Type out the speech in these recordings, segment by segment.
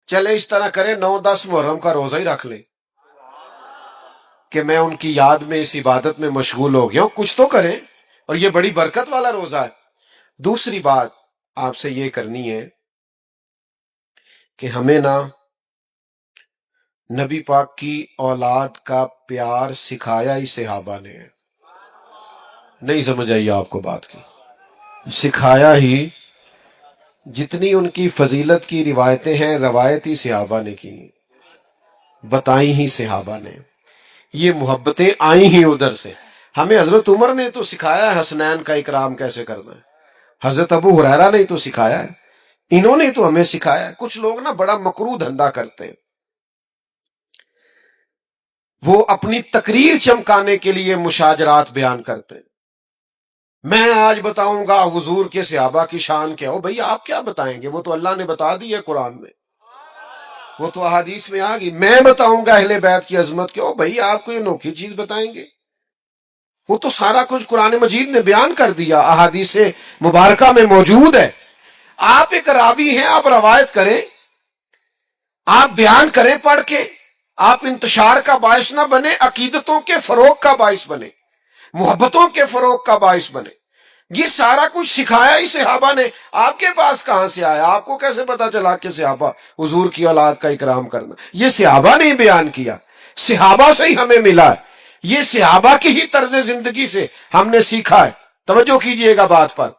چلے اس طرح کریں 9-10 محرم کا روزہ ہی رکھ لیں کہ میں ان کی یاد میں اس عبادت میں مشغول ہو گیا ہوں، کچھ تو کریں، اور یہ بڑی برکت والا روزہ ہے۔ دوسری بات آپ سے یہ کرنی ہے کہ ہمیں نبی پاک کی اولاد کا پیار سکھایا ہی صحابہ نے ہے۔ نہیں سمجھ آئی آپ کو بات کی؟ سکھایا ہی، جتنی ان کی فضیلت کی روایتیں ہیں روایت ہی صحابہ نے کی، بتائی ہی صحابہ نے، یہ محبتیں آئی ہی ادھر سے۔ ہمیں حضرت عمر نے تو سکھایا ہے حسنین کا اکرام کیسے کرنا ہے، حضرت ابو ہریرہ نے تو سکھایا ہے، انہوں نے تو ہمیں سکھایا ہے۔ کچھ لوگ بڑا مکروہ دھندا کرتے ہیں، وہ اپنی تقریر چمکانے کے لیے مشاجرات بیان کرتے ہیں۔ میں آج بتاؤں گا حضور کے صحابہ کی شان کیا ہو۔ بھئی آپ کیا بتائیں گے، وہ تو اللہ نے بتا دی ہے قرآن میں، وہ تو احادیث میں آ گئی۔ میں بتاؤں گا اہل بیت کی عظمت کیا ہو، بھئی آپ کو یہ انوکھی چیز بتائیں گے؟ وہ تو سارا کچھ قرآن مجید نے بیان کر دیا، احادیث مبارکہ میں موجود ہے۔ آپ ایک راوی ہیں، آپ روایت کریں، آپ بیان کریں پڑھ کے، آپ انتشار کا باعث نہ بنے، عقیدتوں کے فروغ کا باعث بنے، محبتوں کے فروغ کا باعث بنے۔ یہ سارا کچھ سکھایا ہی صحابہ نے۔ آپ کے پاس کہاں سے آیا؟ آپ کو کیسے پتا چلا کہ صحابہ حضور کی اولاد کا اکرام کرنا؟ یہ صحابہ نے ہی بیان کیا، صحابہ سے ہی ہمیں ملا ہے، یہ صحابہ کی ہی طرز زندگی سے ہم نے سیکھا ہے۔ توجہ کیجئے گا بات پر۔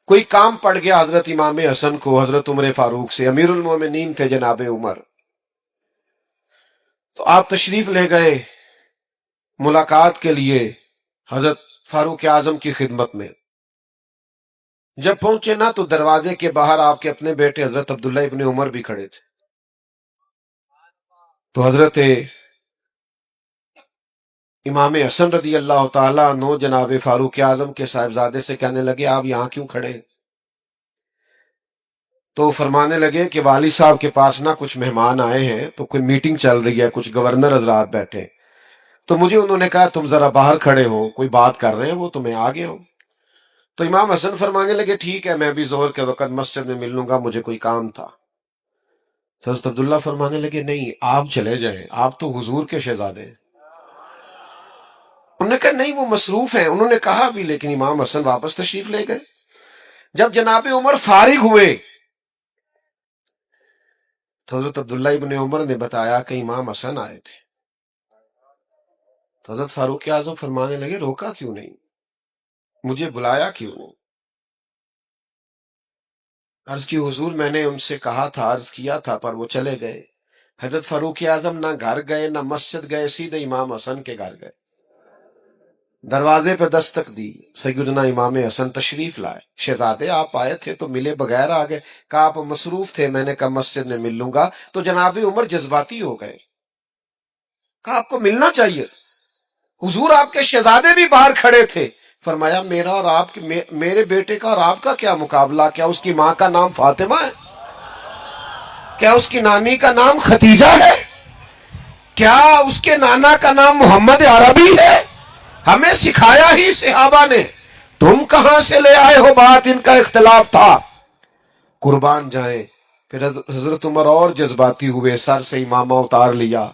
کوئی کام پڑ گیا حضرت امام حسن کو حضرت عمر فاروق سے، امیر المومنین تھے جناب عمر، تو آپ تشریف لے گئے ملاقات کے لیے حضرت فاروق اعظم کی خدمت میں۔ جب پہنچے تو دروازے کے باہر آپ کے اپنے بیٹے حضرت عبداللہ ابن عمر بھی کھڑے تھے۔ تو حضرت امام حسن رضی اللہ تعالیٰ عنہ جناب فاروق اعظم کے صاحبزادے سے کہنے لگے آپ یہاں کیوں کھڑے ہیں؟ تو فرمانے لگے کہ والد صاحب کے پاس کچھ مہمان آئے ہیں، تو کوئی میٹنگ چل رہی ہے، کچھ گورنر حضرات بیٹھے، تو مجھے انہوں نے کہا تم ذرا باہر کھڑے ہو، کوئی بات کر رہے ہیں وہ، تو میں آ گیا ہوں۔ تو امام حسن فرمانے لگے ٹھیک ہے، میں بھی ظہر کے وقت مسجد میں مل لوں گا، مجھے کوئی کام تھا۔ تو حضرت عبداللہ فرمانے لگے نہیں آپ چلے جائیں، آپ تو حضور کے شہزادے ہیں۔ انہوں نے کہا نہیں وہ مصروف ہیں، انہوں نے کہا بھی، لیکن امام حسن واپس تشریف لے گئے۔ جب جناب عمر فارغ ہوئے تو حضرت عبداللہ ابن عمر نے بتایا کہ امام حسن آئے تھے۔ تو حضرت فاروق اعظم فرمانے لگے روکا کیوں نہیں، مجھے بلایا کیوں؟ عرض کی حضور میں نے ان سے کہا تھا، عرض کیا تھا، پر وہ چلے گئے۔ حضرت فاروق اعظم نہ گھر گئے نہ مسجد گئے، سیدھے امام حسن کے گھر گئے، دروازے پہ دستک دی، سیدنا امام حسن تشریف لائے۔ شہزادے آپ آئے تھے تو ملے بغیر آ گئے، کہا آپ مصروف تھے، میں نے کہا مسجد میں مل لوں گا۔ تو جناب عمر جذباتی ہو گئے، کہا آپ کو ملنا چاہیے، حضور آپ کے شہزادے بھی باہر کھڑے تھے۔ فرمایا میرا اور آپ میرے بیٹے کا اور آپ کا کیا مقابلہ؟ کیا اس کی ماں کا نام فاطمہ ہے؟ کیا اس کی نانی کا نام ختیجہ ہے؟ کیا اس کے نانا کا نام محمد عربی ہے؟ ہمیں سکھایا ہی صحابہ نے، تم کہاں سے لے آئے ہو بات؟ ان کا اختلاف تھا، قربان جائیں۔ پھر حضرت عمر اور جذباتی ہوئے، سر سے امامہ اتار لیا،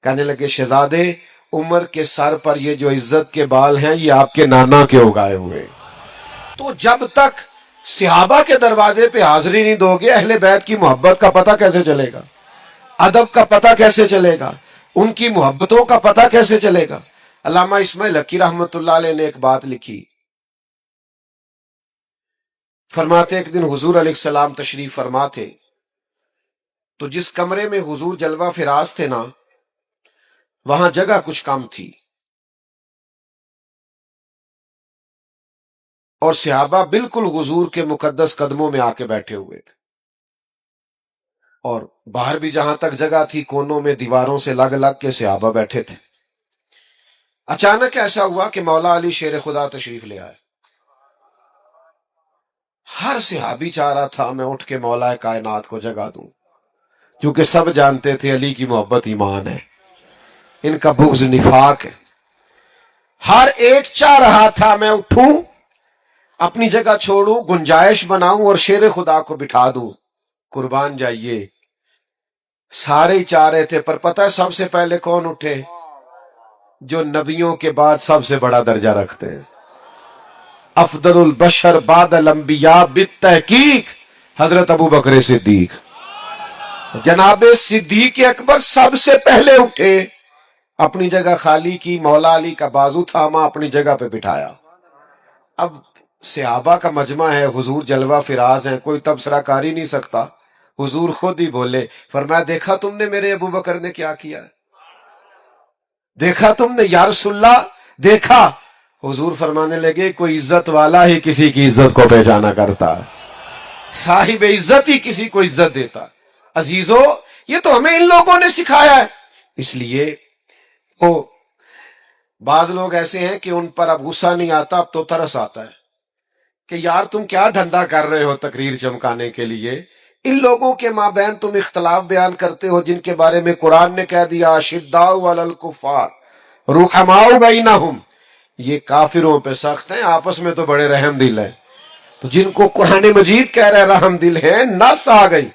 کہنے لگے شہزادے عمر کے سر پر یہ جو عزت کے بال ہیں یہ آپ کے نانا کے اگائے ہوئے۔ تو جب تک صحابہ کے دروازے پہ حاضری نہیں دو گے، اہل بیت کی محبت کا پتہ کیسے چلے گا؟ ادب کا پتہ کیسے چلے گا؟ ان کی محبتوں کا پتہ کیسے چلے گا؟ علامہ اسماعیل حقی رحمت اللہ علیہ نے ایک بات لکھی، فرماتے ایک دن حضور علیہ السلام تشریف فرما تھے، تو جس کمرے میں حضور جلوہ فراز تھے وہاں جگہ کچھ کم تھی، اور صحابہ بالکل حضور کے مقدس قدموں میں آ کے بیٹھے ہوئے تھے، اور باہر بھی جہاں تک جگہ تھی کونوں میں دیواروں سے لگ لگ کے صحابہ بیٹھے تھے۔ اچانک ایسا ہوا کہ مولا علی شیر خدا تشریف لے آئے۔ ہر صحابی چاہ رہا تھا میں اٹھ کے مولا کائنات کو جگہ دوں، کیونکہ سب جانتے تھے علی کی محبت ایمان ہے، ان کا بغض نفاق ہے۔ ہر ایک چاہ رہا تھا میں اٹھوں، اپنی جگہ چھوڑوں، گنجائش بناؤں اور شیر خدا کو بٹھا دوں۔ قربان جائیے. سارے ہی چاہ رہے تھے، پر پتہ ہے سب سے پہلے کون اٹھے؟ جو نبیوں کے بعد سب سے بڑا درجہ رکھتے ہیں. افضل البشر بعد الانبیاء بالتحقیق حضرت ابو بکر صدیق. جناب صدیق اکبر سب سے پہلے اٹھے، اپنی جگہ خالی کی، مولا علی کا بازو تھاما، اپنی جگہ پہ بٹھایا. اب صحابہ کا مجمع ہے، حضور جلوہ فراز ہیں، کوئی تبصرہ کر ہی نہیں سکتا. حضور خود ہی بولے، فرمایا دیکھا تم نے میرے ابو بکر نے کیا کیا؟ دیکھا تم نے یا رسول اللہ؟ دیکھا. حضور فرمانے لگے کوئی عزت والا ہی کسی کی عزت کو پہچانا کرتا، صاحب عزت ہی کسی کو عزت دیتا. عزیزو، یہ تو ہمیں ان لوگوں نے سکھایا ہے. اس لیے وہ بعض لوگ ایسے ہیں کہ ان پر اب غصہ نہیں آتا، اب تو ترس آتا ہے کہ یار تم کیا دھندا کر رہے ہو تقریر چمکانے کے لیے. ان لوگوں کے مابین تم اختلاف بیان کرتے ہو جن کے بارے میں قرآن نے کہہ دیا اشداء علی الکفار رحماء بینہم، یہ کافروں پہ سخت ہیں، آپس میں تو بڑے رحم دل ہیں. تو جن کو قرآن مجید کہہ رہے رحم دل ہیں، نس آ گئی.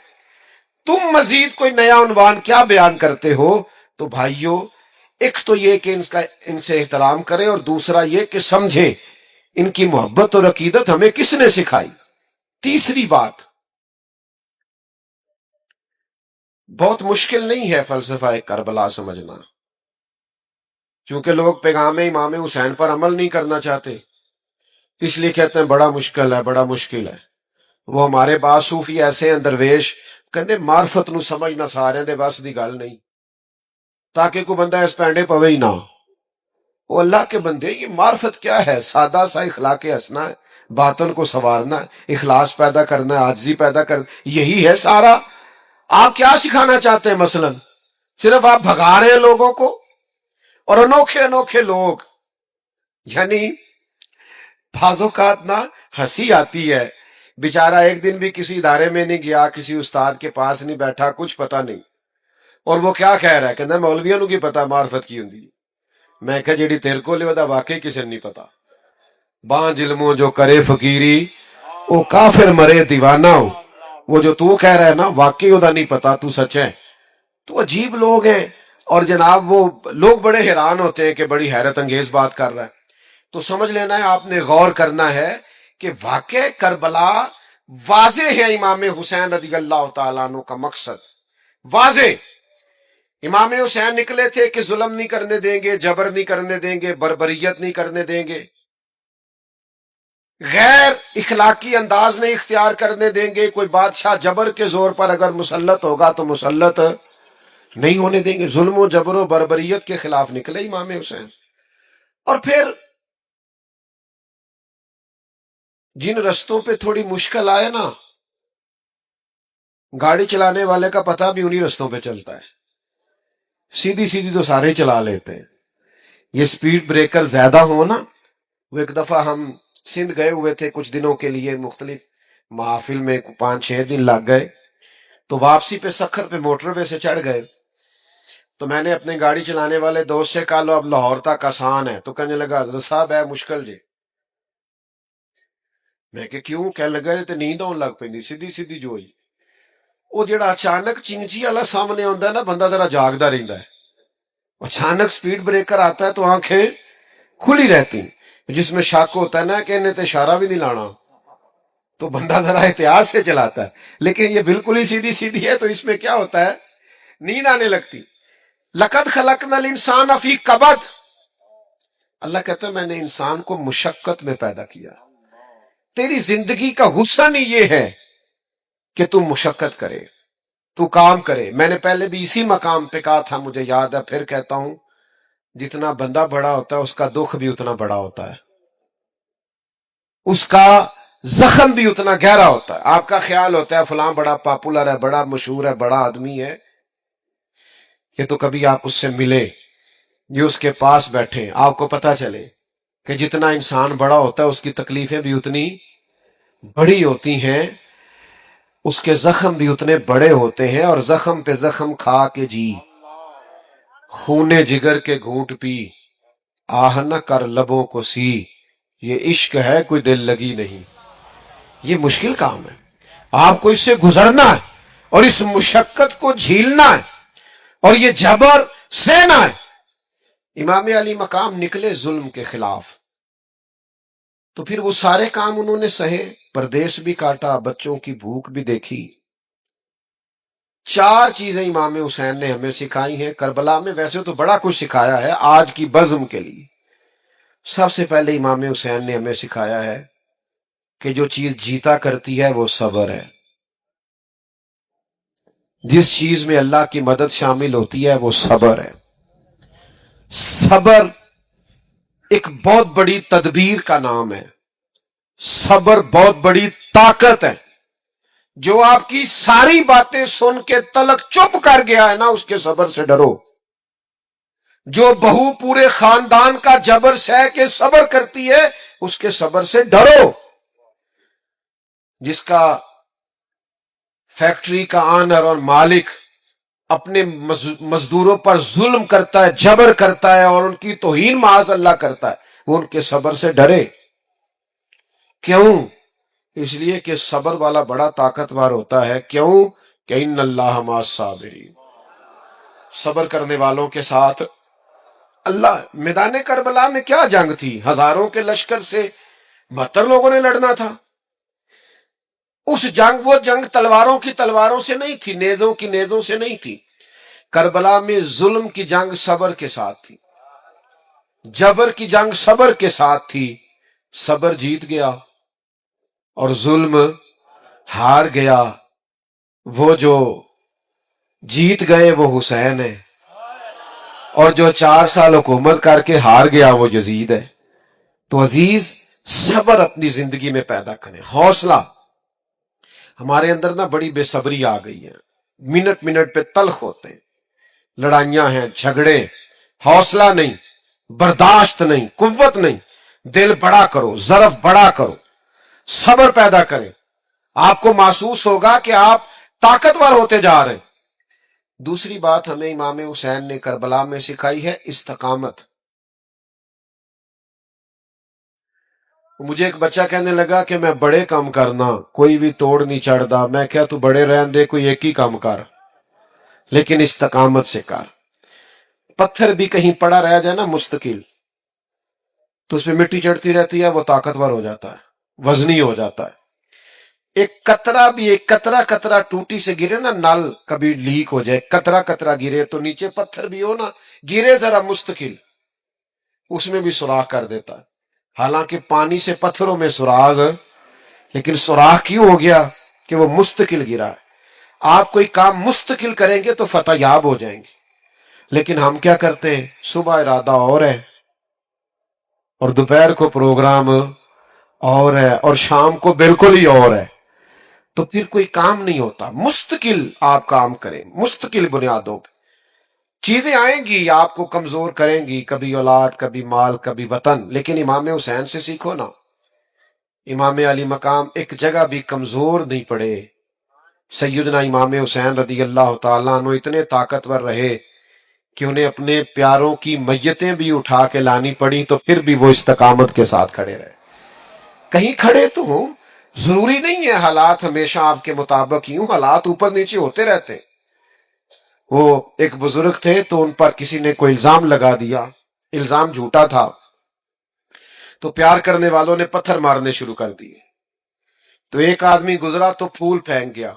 تم مزید کوئی نیا عنوان کیا بیان کرتے ہو؟ تو بھائیو، ایک تو یہ کہ ان سے احترام کریں، اور دوسرا یہ کہ سمجھیں ان کی محبت اور عقیدت ہمیں کس نے سکھائی. تیسری بات، بہت مشکل نہیں ہے فلسفہ کربلا سمجھنا، کیونکہ لوگ پیغام امام حسین پر عمل نہیں کرنا چاہتے، اس لیے کہتے ہیں بڑا مشکل ہے، بڑا مشکل ہے. وہ ہمارے بعض صوفی ایسے ہیں درویش، کہتے معرفت نو سمجھنا سارے دے بس دی گل نہیں، تاکہ کوئی بندہ اس پینڈے پوے ہی نہ. وہ اللہ کے بندے، یہ معرفت کیا ہے؟ سادہ سا اخلاق ہنسنا ہے، باطن کو سنوارنا ہے، اخلاص پیدا کرنا ہے، عاجزی پیدا کرنا، یہی ہے سارا. آپ کیا سکھانا چاہتے ہیں؟ مثلا صرف آپ بھگا رہے ہیں لوگوں کو. اور انوکھے انوکھے لوگ، یعنی بعض اوقات نا ہنسی آتی ہے. بیچارہ ایک دن بھی کسی ادارے میں نہیں گیا، کسی استاد کے پاس نہیں بیٹھا، کچھ پتا نہیں، اور وہ کیا کہہ رہا ہے، کہنا مولویوں نو کی پتا معرفت کی ہوندی. میں کہا جیڑی تیرے کو لے دا واقعی کسی نہیں پتا. بانج علموں جو کرے فقیری وہ کافر مرے دیوانہ ہو. وہ جو تو کہہ رہا ہے نا واقعی وہ دا نہیں پتا، تو سچ ہے. تو عجیب لوگ ہیں، اور جناب وہ لوگ بڑے حیران ہوتے ہیں کہ بڑی حیرت انگیز بات کر رہا ہے. تو سمجھ لینا ہے، آپ نے غور کرنا ہے کہ واقع کربلا واضح ہے. امام حسین رضی اللہ تعالیٰ عنہ کا مقصد واضح. امام حسین نکلے تھے کہ ظلم نہیں کرنے دیں گے، جبر نہیں کرنے دیں گے، بربریت نہیں کرنے دیں گے، غیر اخلاقی انداز نہیں اختیار کرنے دیں گے. کوئی بادشاہ جبر کے زور پر اگر مسلط ہوگا تو مسلط نہیں ہونے دیں گے. ظلم و جبر و بربریت کے خلاف نکلے امام حسین. اور پھر جن رستوں پہ تھوڑی مشکل آئے نا، گاڑی چلانے والے کا پتہ بھی انہی رستوں پہ چلتا ہے. سیدھی سیدھی تو سارے چلا لیتے ہیں. یہ سپیڈ بریکر زیادہ ہو نا. وہ ایک دفعہ ہم سندھ گئے ہوئے تھے کچھ دنوں کے لیے، مختلف محافل میں 5-6 دن لگ گئے. تو واپسی پہ سکھر پہ موٹر وے سے چڑھ گئے. تو میں نے اپنے گاڑی چلانے والے دوست سے کہا لو اب لاہور تک آسان ہے. تو کہنے لگا حضرت صاحب ہے مشکل جی. میں کہ کیوں؟ کہنے لگا تے نیند آن لگ پی سیدھی سیدھی جو ہوئی. وہ جڑا اچانک چنگچی والا سامنے آتا ہے نا، بندہ ذرا جاگتا رہتا ہے. اچانک سپیڈ بریکر آتا ہے تو آنکھیں کھلی رہتی، جس میں شک ہوتا ہے نا کہ انہیں تے اشارہ بھی نہیں لانا، تو بندہ ذرا احتیاط سے چلاتا ہے. لیکن یہ بالکل ہی سیدھی سیدھی ہے، تو اس میں کیا ہوتا ہے، نیند آنے لگتی. لقد خلقنا الانسان فی کبد، اللہ کہتا ہے میں نے انسان کو مشقت میں پیدا کیا. تیری زندگی کا حسن ہی یہ ہے کہ تم مشقت کرے، تو کام کرے. میں نے پہلے بھی اسی مقام پہ کہا تھا، مجھے یاد ہے، پھر کہتا ہوں، جتنا بندہ بڑا ہوتا ہے اس کا دکھ بھی اتنا بڑا ہوتا ہے، اس کا زخم بھی اتنا گہرا ہوتا ہے. آپ کا خیال ہوتا ہے فلاں بڑا پاپولر ہے، بڑا مشہور ہے، بڑا آدمی ہے، یہ تو کبھی آپ اس سے ملے، یہ اس کے پاس بیٹھے، آپ کو پتا چلے کہ جتنا انسان بڑا ہوتا ہے اس کی تکلیفیں بھی اتنی بڑی ہوتی ہیں، اس کے زخم بھی اتنے بڑے ہوتے ہیں. اور زخم پہ زخم کھا کے جی، خون جگر کے گھونٹ پی، آہ نہ کر لبوں کو سی، یہ عشق ہے کوئی دل لگی نہیں. یہ مشکل کام ہے، آپ کو اس سے گزرنا ہے. اور اس مشقت کو جھیلنا ہے اور یہ جبر سہنا ہے. امام علی مقام نکلے ظلم کے خلاف، تو پھر وہ سارے کام انہوں نے سہے، پردیس بھی کاٹا، بچوں کی بھوک بھی دیکھی. 4 چیزیں امام حسین نے ہمیں سکھائی ہیں کربلا میں. ویسے تو بڑا کچھ سکھایا ہے آج کی بزم کے لیے. سب سے پہلے امام حسین نے ہمیں سکھایا ہے کہ جو چیز جیتا کرتی ہے وہ صبر ہے. جس چیز میں اللہ کی مدد شامل ہوتی ہے وہ صبر ہے. صبر ایک بہت بڑی تدبیر کا نام ہے. صبر بہت بڑی طاقت ہے. جو آپ کی ساری باتیں سن کے تلک چپ کر گیا ہے نا، اس کے صبر سے ڈرو. جو بہو پورے خاندان کا جبر سہ کے صبر کرتی ہے، اس کے صبر سے ڈرو. جس کا فیکٹری کا آنر اور مالک اپنے مزدوروں پر ظلم کرتا ہے، جبر کرتا ہے اور ان کی توہین معاذ اللہ کرتا ہے، وہ ان کے صبر سے ڈرے. کیوں؟ اس لیے کہ صبر والا بڑا طاقتور ہوتا ہے. کیوں؟ کہ ان اللہ مع الصابرین، صبر کرنے والوں کے ساتھ اللہ. میدان کربلا میں کیا جنگ تھی؟ ہزاروں کے لشکر سے 72 لوگوں نے لڑنا تھا. اس جنگ، وہ جنگ تلواروں کی تلواروں سے نہیں تھی، نیزوں کی نیزوں سے نہیں تھی. کربلا میں ظلم کی جنگ صبر کے ساتھ تھی، جبر کی جنگ صبر کے ساتھ تھی. صبر جیت گیا اور ظلم ہار گیا. وہ جو جیت گئے وہ حسین ہے، اور جو 4 سال حکومت کر کے ہار گیا وہ یزید ہے. تو عزیز، صبر اپنی زندگی میں پیدا کریں. حوصلہ. ہمارے اندر نا بڑی بے صبری آ گئی ہے، منٹ منٹ پہ تلخ ہوتے ہیں، لڑائیاں ہیں، جھگڑے. حوصلہ نہیں، برداشت نہیں، قوت نہیں. دل بڑا کرو، ظرف بڑا کرو، صبر پیدا کریں. آپ کو محسوس ہوگا کہ آپ طاقتور ہوتے جا رہے ہیں. دوسری بات ہمیں امام حسین نے کربلا میں سکھائی ہے استقامت. مجھے ایک بچہ کہنے لگا کہ میں بڑے کام کرنا، کوئی بھی توڑ نہیں چڑھتا. میں کیا تو بڑے رہن دے، کوئی ایک ہی کام کر، لیکن استقامت سے کر. پتھر بھی کہیں پڑا رہ جائے نا مستقل، تو اس پہ مٹی چڑھتی رہتی ہے، وہ طاقتور ہو جاتا ہے، وزنی ہو جاتا ہے. ایک قطرہ بھی، ایک قطرہ قطرہ ٹوٹی سے گرے نا، نل کبھی لیک ہو جائے، قطرہ قطرہ گرے تو نیچے پتھر بھی ہو نا، گرے ذرا مستقل، اس میں بھی سوراخ کر دیتا ہے. حالانکہ پانی سے پتھروں میں سوراخ، لیکن سوراخ کیوں ہو گیا؟ کہ وہ مستقل گرا ہے. آپ کوئی کام مستقل کریں گے تو فتح یاب ہو جائیں گے. لیکن ہم کیا کرتے ہیں؟ صبح ارادہ اور ہے اور دوپہر کو پروگرام اور ہے اور شام کو بالکل ہی اور ہے، تو پھر کوئی کام نہیں ہوتا. مستقل آپ کام کریں، مستقل بنیادوں پہ. چیزیں آئیں گی آپ کو کمزور کریں گی، کبھی اولاد، کبھی مال، کبھی وطن، لیکن امام حسین سے سیکھو نا. امام علی مقام ایک جگہ بھی کمزور نہیں پڑے. سیدنا امام حسین رضی اللہ تعالیٰ عنہ اتنے طاقتور رہے کہ انہیں اپنے پیاروں کی میتیں بھی اٹھا کے لانی پڑی، تو پھر بھی وہ استقامت کے ساتھ کھڑے رہے. کہیں کھڑے تو ہوں. ضروری نہیں ہے حالات ہمیشہ آپ کے مطابق ہی ہوں، حالات اوپر نیچے ہوتے رہتے. وہ ایک بزرگ تھے تو ان پر کسی نے کوئی الزام لگا دیا، الزام جھوٹا تھا، تو پیار کرنے والوں نے پتھر مارنے شروع کر دیے. تو ایک آدمی گزرا تو پھول پھینک گیا،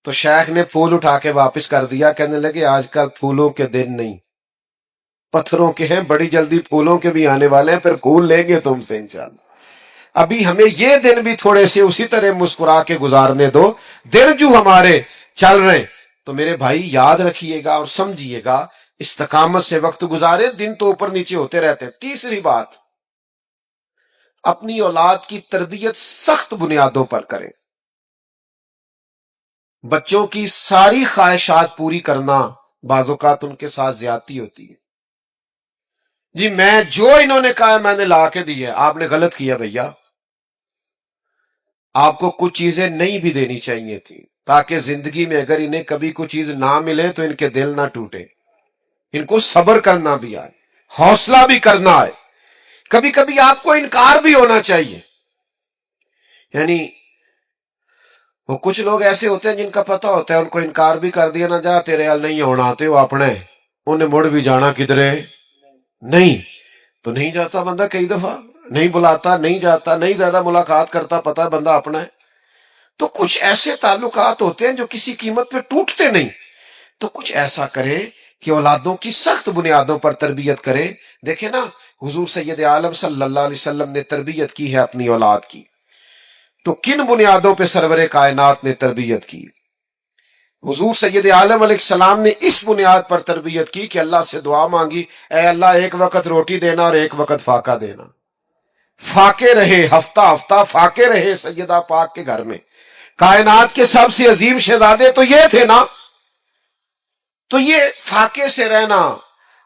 تو شیخ نے پھول اٹھا کے واپس کر دیا. کہنے لگے آج کل پھولوں کے دن نہیں، پتھروں کے ہیں، بڑی جلدی پھولوں کے بھی آنے والے ہیں، پھر پھول لیں گے تم سے انشاءاللہ. ابھی ہمیں یہ دن بھی تھوڑے سے اسی طرح مسکرا کے گزارنے دو. دن جو ہمارے چل رہے ہیں، تو میرے بھائی یاد رکھیے گا اور سمجھیے گا، استقامت سے وقت گزارے. دن تو اوپر نیچے ہوتے رہتے ہیں. تیسری بات، اپنی اولاد کی تربیت سخت بنیادوں پر کریں. بچوں کی ساری خواہشات پوری کرنا بعض اوقات ان کے ساتھ زیادتی ہوتی ہے. جی میں جو انہوں نے کہا میں نے لا کے دی ہے. آپ نے غلط کیا بھیا. آپ کو کچھ چیزیں نہیں بھی دینی چاہیے تھی، تاکہ زندگی میں اگر انہیں کبھی کوئی چیز نہ ملے تو ان کے دل نہ ٹوٹے. ان کو صبر کرنا بھی آئے، حوصلہ بھی کرنا آئے. کبھی کبھی آپ کو انکار بھی ہونا چاہیے. یعنی وہ کچھ لوگ ایسے ہوتے ہیں جن کا پتہ ہوتا ہے ان کو انکار بھی کر دیا نہ جا تیرے حال نہیں ہونا آتے وہ اپنے انہیں مڑ بھی جانا کدھرے نہیں تو نہیں جاتا بندہ کئی دفعہ نہیں بلاتا نہیں جاتا نہیں زیادہ ملاقات کرتا پتہ بندہ اپنا ہے. تو کچھ ایسے تعلقات ہوتے ہیں جو کسی قیمت پہ ٹوٹتے نہیں. تو کچھ ایسا کرے کہ اولادوں کی سخت بنیادوں پر تربیت کرے. دیکھیں نا حضور سید عالم صلی اللہ علیہ وسلم نے تربیت کی ہے اپنی اولاد کی تو کن بنیادوں پہ سرور کائنات نے تربیت کی؟ حضور سید عالم علیہ السلام نے اس بنیاد پر تربیت کی کہ اللہ سے دعا مانگی اے اللہ ایک وقت روٹی دینا اور ایک وقت فاقہ دینا. فاقے رہے ہفتہ ہفتہ فاقے رہے سیدہ پاک کے گھر میں. کائنات کے سب سے عظیم شہزادے تو یہ تھے نا. تو یہ فاقے سے رہنا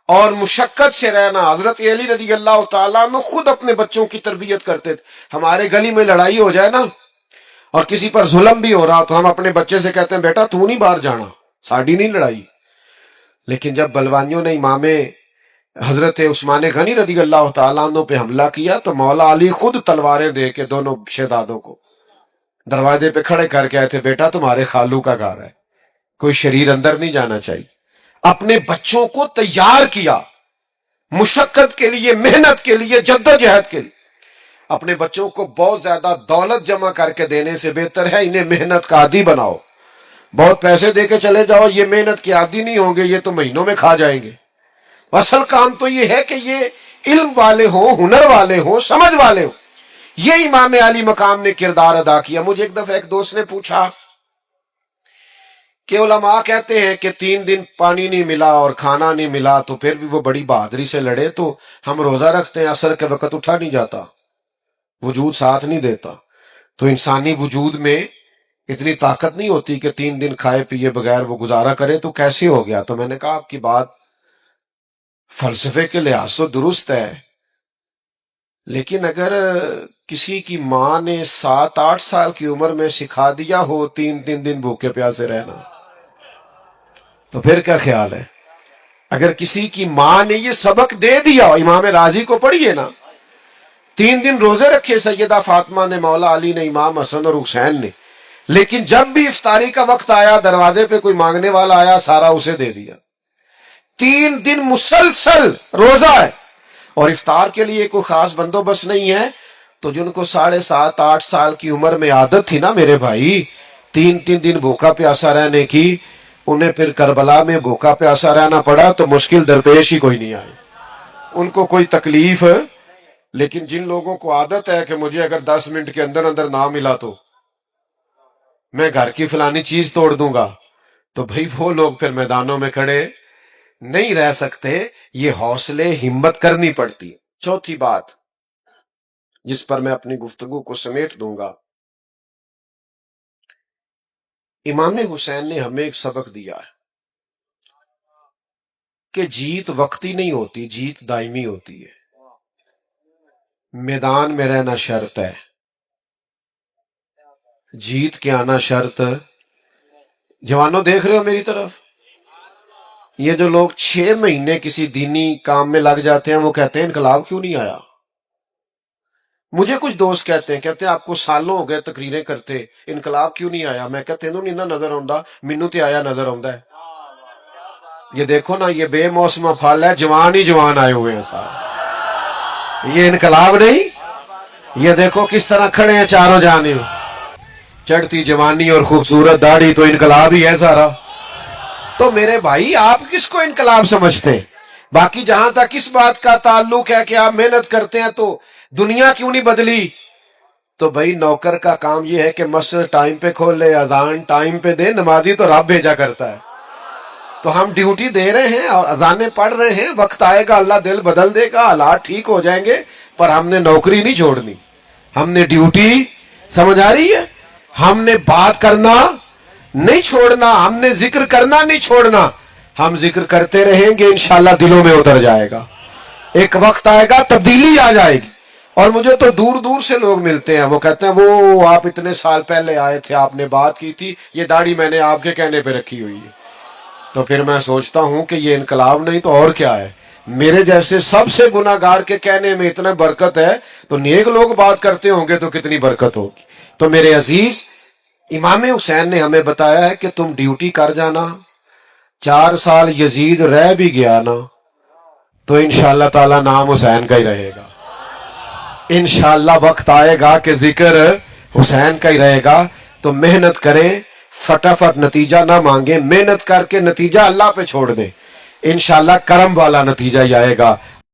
اور مشقت سے رہنا. حضرت علی رضی اللہ تعالیٰ عنہ خود اپنے بچوں کی تربیت کرتے تھے. ہمارے گلی میں لڑائی ہو جائے نا اور کسی پر ظلم بھی ہو رہا تو ہم اپنے بچے سے کہتے ہیں بیٹا تو نہیں باہر جانا ساڑی نہیں لڑائی. لیکن جب بلوانیوں نے امام حضرت عثمان غنی رضی اللہ تعالیٰ عنہ پہ حملہ کیا تو مولا علی خود تلواریں دے کے دونوں شہزادوں کو دروازے پہ کھڑے کر کے آئے تھے بیٹا تمہارے خالو کا گھر ہے کوئی شریر اندر نہیں جانا چاہیے. اپنے بچوں کو تیار کیا مشقت کے لیے محنت کے لیے جدوجہد کے لیے. اپنے بچوں کو بہت زیادہ دولت جمع کر کے دینے سے بہتر ہے انہیں محنت کا عادی بناؤ. بہت پیسے دے کے چلے جاؤ یہ محنت کے عادی نہیں ہوں گے یہ تو مہینوں میں کھا جائیں گے. اصل کام تو یہ ہے کہ یہ علم والے ہوں ہنر والے ہوں سمجھ والے ہوں. یہ امام علی مقام نے کردار ادا کیا. مجھے ایک دفعہ ایک دوست نے پوچھا کہ علماء کہتے ہیں کہ 3 دن پانی نہیں ملا اور کھانا نہیں ملا تو پھر بھی وہ بڑی بہادری سے لڑے تو ہم روزہ رکھتے ہیں عصر کے وقت اٹھا نہیں جاتا وجود ساتھ نہیں دیتا. تو انسانی وجود میں اتنی طاقت نہیں ہوتی کہ 3 دن کھائے پیے بغیر وہ گزارا کرے تو کیسے ہو گیا؟ تو میں نے کہا آپ کی بات فلسفے کے لحاظ سے درست ہے لیکن اگر کسی کی ماں نے 7-8 سال کی عمر میں سکھا دیا ہو 3 دن بھوکے پیاسے رہنا تو پھر کیا خیال ہے؟ اگر کسی کی ماں نے یہ سبق دے دیا امام راضی کو پڑھیے نا 3 دن روزے رکھے سیدہ فاطمہ نے مولا علی نے امام حسن اور حسین نے لیکن جب بھی افطاری کا وقت آیا دروازے پہ کوئی مانگنے والا آیا سارا اسے دے دیا. 3 دن مسلسل روزہ ہے اور افطار کے لیے کوئی خاص بندوبست نہیں ہے. تو جن کو 7.5-8 سال کی عمر میں عادت تھی نا میرے بھائی 3 دن بھوکا پیاسا رہنے کی انہیں پھر کربلا میں بھوکا پیاسا رہنا پڑا تو مشکل درپیش ہی کوئی نہیں آئی ان کو کوئی تکلیف. لیکن جن لوگوں کو عادت ہے کہ مجھے اگر 10 منٹ کے اندر اندر نہ ملا تو میں گھر کی فلانی چیز توڑ دوں گا تو بھئی وہ لوگ پھر میدانوں میں کھڑے نہیں رہ سکتے. یہ حوصلے ہمت کرنی پڑتی ہے. چوتھی بات جس پر میں اپنی گفتگو کو سمیٹ دوں گا امام حسین نے ہمیں ایک سبق دیا ہے کہ جیت وقتی نہیں ہوتی جیت دائمی ہوتی ہے. میدان میں رہنا شرط ہے جیت کے آنا شرط. جوانوں دیکھ رہے ہو میری طرف یہ جو لوگ 6 مہینے کسی دینی کام میں لگ جاتے ہیں وہ کہتے ہیں انقلاب کیوں نہیں آیا. مجھے کچھ دوست کہتے ہیں آپ کو سالوں ہو گئے تقریریں کرتے انقلاب کیوں نہیں آیا. میں کہتے ہیں نہیں نظر آؤں مینوں تے آیا نظر آؤں ہے. یہ دیکھو نا یہ بے موسم پھل ہے جوان ہی جوان آئے ہوئے ہیں صاحب یہ انقلاب نہیں. یہ دیکھو کس طرح کھڑے ہیں چاروں جانب چڑھتی جوانی اور خوبصورت داڑھی تو انقلاب ہی ہے سارا. تو میرے بھائی آپ کس کو انقلاب سمجھتے ہیں؟ باقی جہاں تک اس بات کا تعلق ہے کہ آپ محنت کرتے ہیں تو دنیا کیوں نہیں بدلی تو بھائی نوکر کا کام یہ ہے کہ مسجد ٹائم پہ کھول لے اذان ٹائم پہ دے نمازی تو رب بھیجا کرتا ہے. تو ہم ڈیوٹی دے رہے ہیں اور اذانیں پڑھ رہے ہیں وقت آئے گا اللہ دل بدل دے گا حالات ٹھیک ہو جائیں گے پر ہم نے نوکری نہیں چھوڑنی ہم نے ڈیوٹی سمجھ آ رہی ہے ہم نے بات کرنا نہیں چھوڑنا ہم نے ذکر کرنا نہیں چھوڑنا. ہم ذکر کرتے رہیں گے انشاءاللہ دلوں میں اتر جائے گا. ایک وقت آئے گا تبدیلی آ جائے گی. اور مجھے تو دور دور سے لوگ ملتے ہیں وہ کہتے ہیں وہ آپ اتنے سال پہلے آئے تھے آپ نے بات کی تھی یہ داڑھی میں نے آپ کے کہنے پہ رکھی ہوئی ہے. تو پھر میں سوچتا ہوں کہ یہ انقلاب نہیں تو اور کیا ہے. میرے جیسے سب سے گناہگار کے کہنے میں اتنا برکت ہے تو نیک لوگ بات کرتے ہوں گے تو کتنی برکت ہوگی. تو میرے عزیز امام حسین نے ہمیں بتایا ہے کہ تم ڈیوٹی کر جانا، 4 سال یزید رہ بھی گیا نا تو انشاءاللہ تعالی نام حسین کا ہی رہے گا، انشاءاللہ وقت آئے گا کہ ذکر حسین کا ہی رہے گا۔ تو محنت کریں، فٹافٹ نتیجہ نہ مانگیں، محنت کر کے نتیجہ اللہ پہ چھوڑ دیں، انشاءاللہ کرم والا نتیجہ ہی آئے گا۔